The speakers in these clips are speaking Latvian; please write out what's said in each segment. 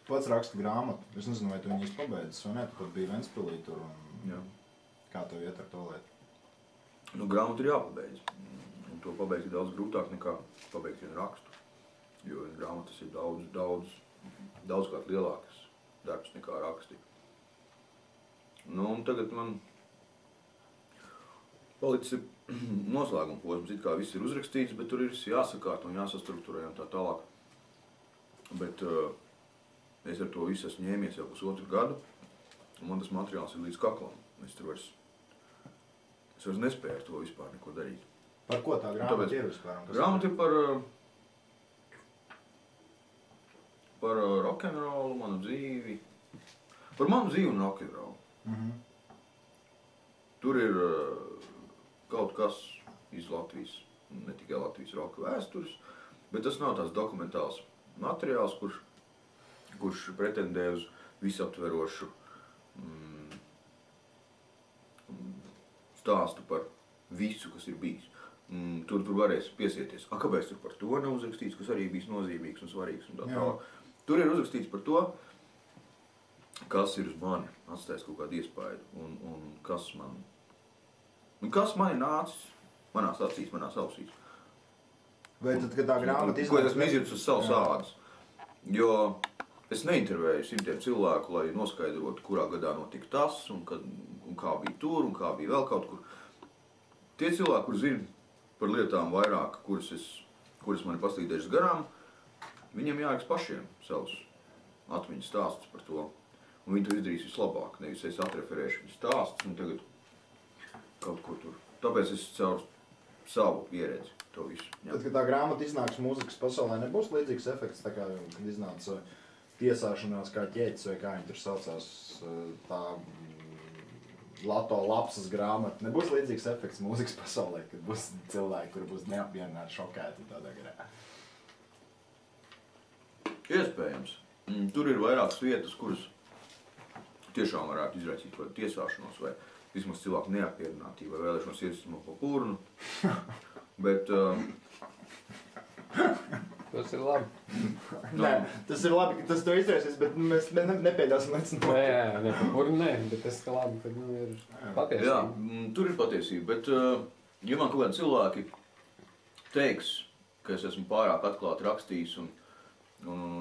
pats raksta grāmatu. Es nezinu, vai tu viņas pabeidzis vai ne, tu pat biji Ventspilī tur un Jā. Kā tev iet ar to lietu? Nu, grāmatu ir jāpabeidz. Un to pabeigt ir daudz grūtāk nekā pabeigt vienu rakstu. Jo grāmatas ir daudzkārt lielākas darbs nekā raksti. Nu, un tagad man palicis noslēguma posms, it kā viss ir uzrakstīts, bet tur ir jāsakārt un jāsastruktūrē un tā tālāk. Bet es ar to visu esmu ņēmies jau pusotru gadu, un man tas materiāls ir līdz kaklam. Es vairs nespēju ar to vispār neko darīt. Par ko tā grāmata ir vispār? Grāmata ir par rock'n'rollu, manu dzīvi. Par manu dzīvi un rock'n'rollu. Tur ir kaut kas iz Latvijas, ne tikai Latvijas roka vēstures, bet tas nav tās dokumentāls materiāls, kurš pretendē uz visaptverošu stāstu par visu, kas ir bijis. Tur varēs piesieties. Kāpēc tur par to nav uzrakstīts, kas arī bijis nozīmīgs un svarīgs un tā tālāk. Tur ir uzrakstīts par to, kas ir uz mani atstājis kaut kādu iespaidu un kas man ir nācis manās acīs, manās ausīs. Vai tad, kad tā grāmata iznāca? Ko es esmu izjūtis uz savas ādas. Jo es neintervēju simtiem cilvēku, lai noskaidrotu, kurā gadā notika tas, un kā bija tur, un kā bija vēl kaut kur. Tie cilvēki, kur zina par lietām vairāk, kuras man ir paslīdējušas garām, viņiem jāraksta pašiem savus atmiņas stāstus par to. Un viņi to izdarīs vislabāk, nevis es atreferēšu viņu stāstus un tagad kaut ko tur. Tāpēc es caur savu pieredzi to visu. Tad, kad tā grāmata iznāks mūzikas pasaulē, nebūs līdzīgs efekts, tā kā, kad iznāca tiesāšanās kā ķēķis vai kā viņi tur saucās tā Lato lapsas grāmata. Nebūs līdzīgs efekts mūzikas pasaulē, kad būs cilvēki, kuri būs neapmierināti, šokēti tādā garā. Iespējams. Tur ir vairākas vietas, kuras tiešām varētu izraisīt vai tiesāšanos vai vismaz cilvēku neapmierinātību vai vēlēšanos iesismu pa purnu. Bet tas ir labi. Nē, tas ir labi, ka tas to izraisīs, bet mēs nepieļausim līdz notiek. Nē, ne par purnu, nē, bet tas ir labi, kad ir patiesība. Jā, tur ir patiesība, bet ja man kaut kādi cilvēki teiks, ka es esmu pārāk atklāti rakstījis un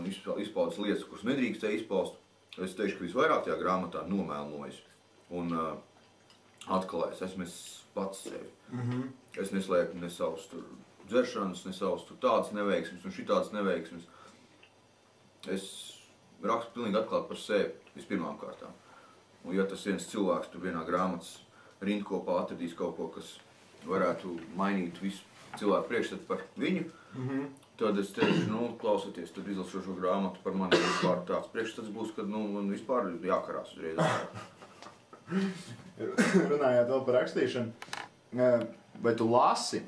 izpaudis lietas, kuras nedrīkstēja izpaust, es teikšu, ka visvairāk tajā grāmatā nomēlnojis un atklājis. Esmu pats sevi. Es neslēpu ne savus tur dzeršanas, ne savus tur tādas neveiksmes un šitādas neveiksmes. Es rakstu pilnīgi atklāti par sevi vispirmām kārtām. Un ja tas viens cilvēks tur vienā grāmatas rindkopā atradīs kaut ko, kas varētu mainīt visu cilvēku priekšstatu par viņu, tad es teikšu, klausoties, tad izlasot šo grāmatu par mani vispār tāds priekšstats būs, kad man vispār jākarās uzreiz. Runājot vēl par rakstīšanu, vai tu lasi,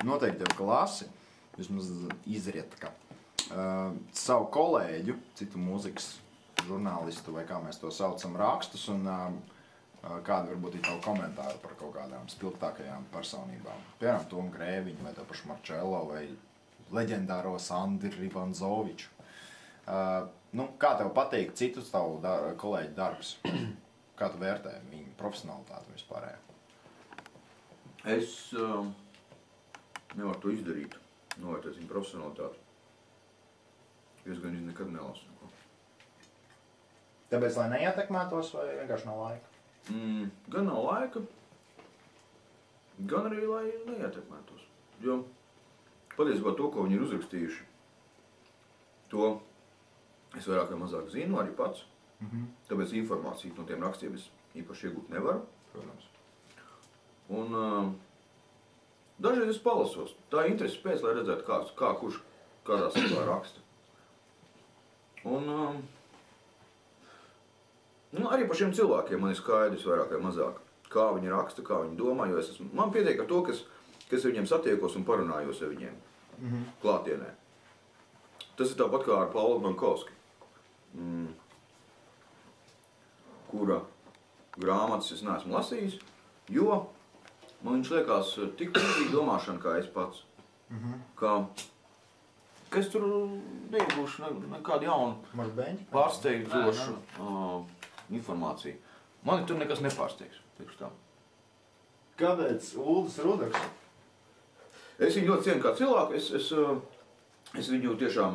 noteikti jau ka lasi, vismaz izriet kā, savu kolēģu, citu mūzikas žurnālistu vai kā mēs to saucam rakstus un kādi varbūt ir tavu komentāri par kaut kādām spilgtākajām personībām. Piemēram, Tomu Grēviņu vai to pašu Marčello vai leģendāro Sandri Rivanzoviču. Kā tev patīk citus tavu kolēģu darbs? Kā tu vērtē viņu profesionalitāti vispārējā? Es nevaru to izdarīt, novērtēt viņu profesionalitāti. Es gan nekad nelasu neko. Tāpēc, lai neietekmētos vai vienkārši nav laika? Gan nav laika, gan arī, lai neietekmētos. Jo patiesībā to, ko viņi ir uzrakstījuši, to es vairāk vai mazāk zinu arī pats. Tāpēc informāciju no tiem rakstiem es īpaši iegūt nevaru. Protams. Un dažreiz es palasos. Tā interesi pēc, lai redzētu, kā kurš kādā savā raksta. Un arī par šiem cilvēkiem man ir skaidrs vairāk vai mazāk, kā viņi raksta, kā viņi domā, jo man pietiek ar to, kas ar viņiem satiekos un parunājos ar viņiem klātienē. Tas ir tāpat kā ar Paulu Bankovski, kura grāmatas es neesmu lasījis, jo man viņš liekas tik līdzīgi domāšana kā es pats. Ka ka es tur neiegūšu nekādu jaunu pārsteidzošu informāciju. Mani tur nekas nepārsteigs, teikšu tā. Kāpēc Uldis Rudaks? Es viņu ļoti cienu kā cilvēku, es viņu tiešām,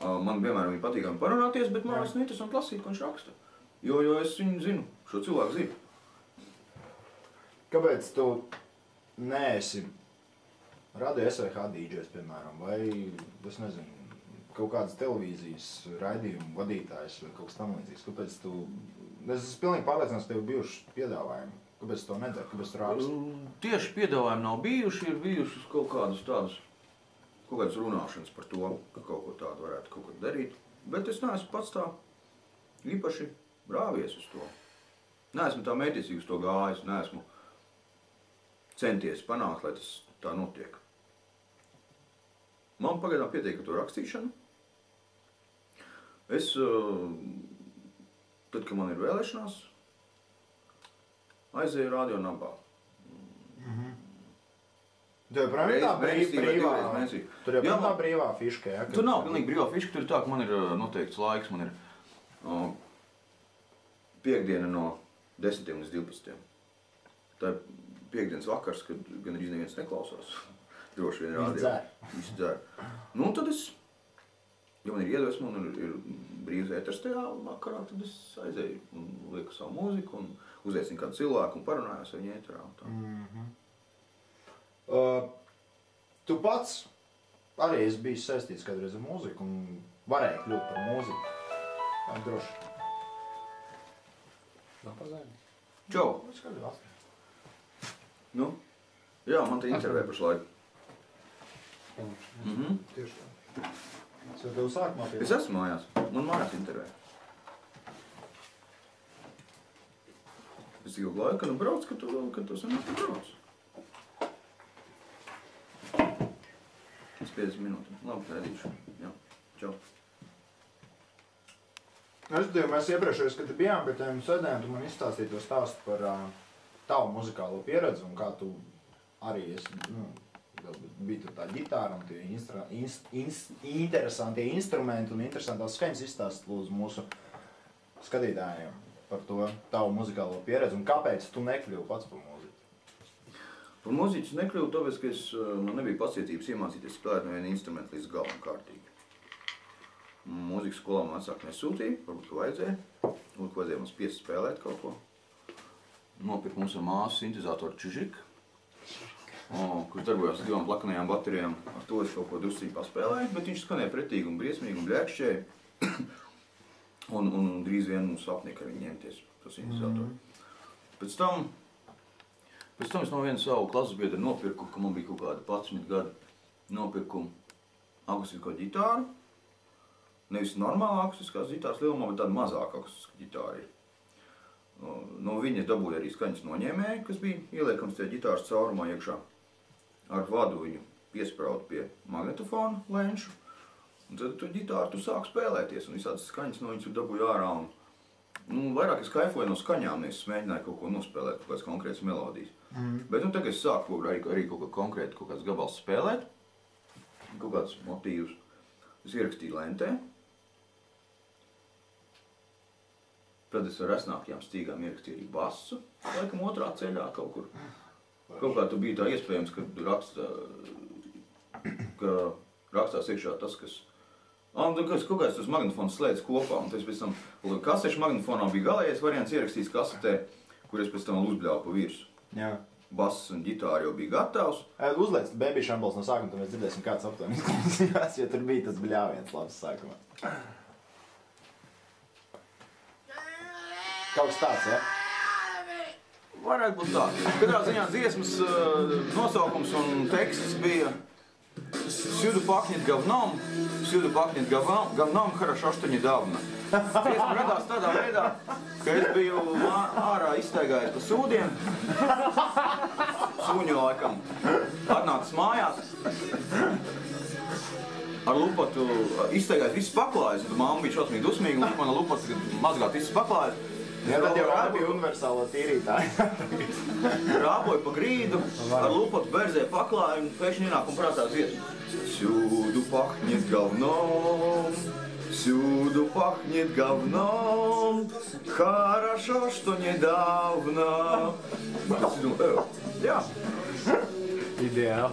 man vienmēr viņu patīkami parunāties, bet man es neinteresanti lasīt, ko viņš raksta. Jo es viņu zinu, šo cilvēku zinu. Kāpēc tu neesi radio SVH DJs, piemēram, vai, es nezinu, kaut kādas televīzijas raidījumu vadītājs vai kaut kas tam līdzīgs? Kāpēc tu, es esmu pilnīgi pārliecināts, ka tev bijuši piedāvājumi. Kāpēc to nedara? Kāpēc tu raksti? Tieši piedāvājumi nav bijuši, ir bijušas kaut kādas runāšanas par to, ka kaut ko tādu varētu kaut ko darīt. Bet es neesmu pats tā īpaši brāvies uz to. Neesmu tā mētiecīgi uz to gājis, neesmu centies panākt, lai tas tā notiek. Man pagaidām pietiek ar to rakstīšanu. Es, tad, kad man ir vēlēšanās, aizēju radio nabā. Tev joprojām tā brīvā, tur joprojām tā brīvā fiška, ja? Tur nav pilnīgi brīvā fiška, tur ir tā, ka man ir noteikts laiks, man ir piekdiena no 10 līdz 12. Tā ir piekdienas vakars, kad gan arī neviens neklausās. Droši vien radio. Visi dzer. Nu, tad es, ja man ir iedvesma un ir brīvs ēters tajā vakarā, tad es aizēju un lieku savu mūziku un uzaicinu kādu cilvēku un parunājos ar viņu ēterā un tā. Tu pats arī esi bijis saistīts kādreiz ar mūziku un varēji kļūt par mūziku. Jā, droši. Nav pazēni. Čau! Es kādu valstī. Nu, jā, man te intervē pašlaik. Tieši tā. Es jau tev sākumā pie... Es esmu mājās. Man mājās intervē. Es ilgu laiku, nu brauc, kad tu sanāk brauc. Es 50 minūtes. Labi, gaidīšu. Jā, čau. Es tev, mēs iepriekšējos, kad bijām pie tiem sēdēm, tu man izstāstīji to stāstu par tavu muzikālo pieredzi un kā tu arī esi, bija tur tā ģitāra un tie interesantie instrumenti un interesantās skaņas izstāst lūdzu mūsu skatītājiem par to tavu muzikālo pieredzi un kāpēc tu nekļuvi pats par mūziķi? Par mūziķis nekļuvu, tāpēc, ka man nebija pacietības iemācīties spēlēt no viena instrumenta līdz galam kārtīgi. Mūzikas skolā man atsāk nesūtīja, varbūt, ka vajadzēja. Varbūt, ka vajadzēja man spiest spēlēt kaut ko. Nopirka mums ar māsu sintezātoru Čižik, kurš darbojās ar 2 plakanajām baterijām. Ar to es kaut ko drusciņi paspēlēju, bet viņš skanēja pretīgi un briesmīgi un bļēkšķēja. Un drīz vien mums apnika ar viņu ņemties to sintezātoru. Pēc tam es no viena savu klases biedru nopirku, ka man bija kaut kādi 11 gadi, nopirku akustisko ģitāru. Nevis normāla akustiskās ģitāras lielumā, bet tāda mazāka akustiska ģitāra ir. No viņa dabūja arī skaņas noņēmēji, kas bija ieliekams tajā ģitāras caurumā iekšā. Ar vadu viņu piespraudu pie magnetofona lenšu. Un tad tu ģitāru tu sāk spēlēties un visādas skaņas no viņas tu dabūja ārā. Vairāk es kaifoju no skaņām, es mēģināju kaut ko nospēlēt, kaut kādas konkrētas melodijas. Bet tagad es sāku arī kaut ko konkrēti, kaut kāds gabals spēlēt, kaut kāds motīvus. Es ierakstīju lentē. Tad es ar resnākajām stīgām ierakstīju arī basu, laikam otrā ceļā kaut kur. Kaut kā tu bija tā iespējams, ka rakstās iekšā tas, kas... Kaut kāds tas magnetofons slēdz kopā, un tas pēc tam kasešu magnetofonā bija galējais variants ierakstīts kasetē, kur es pēc tam uzbļāvu pa virsu. Jā. Bass un ģitāra jau bija gatavs. Uzliec Baby Shambles no sākuma, tad mēs dzirdēsim kāds aptuveni izklausījās, jo tur bija tas bļāviens labs sākumā. Kaut kas tāds, ja? Varētu būt tā. Katrā ziņā dziesmas nosaukums un teksts bija Всюду пахнет говном, хорошо, что недавно. Dziesma radās tādā veidā, ka es biju ārā izstaigājis pa sūdiem, suņu laikam, atnācis mājās, ar lupatu izstaigājis visas paklājas, un mamma bija šausmīgi dusmīga, un man ar lupatu mazgāt visas paklājas. Ja tad jau abi universālo tīrītāji. Rāpoju pa grīdu, ar lupotu berzē paklāju un pēkšņi ienāk un prātā dziesmu. Всюду пахнет говном, всюду пахнет говном, хорошо, что недавно. Tas ir, jā. Ideāli.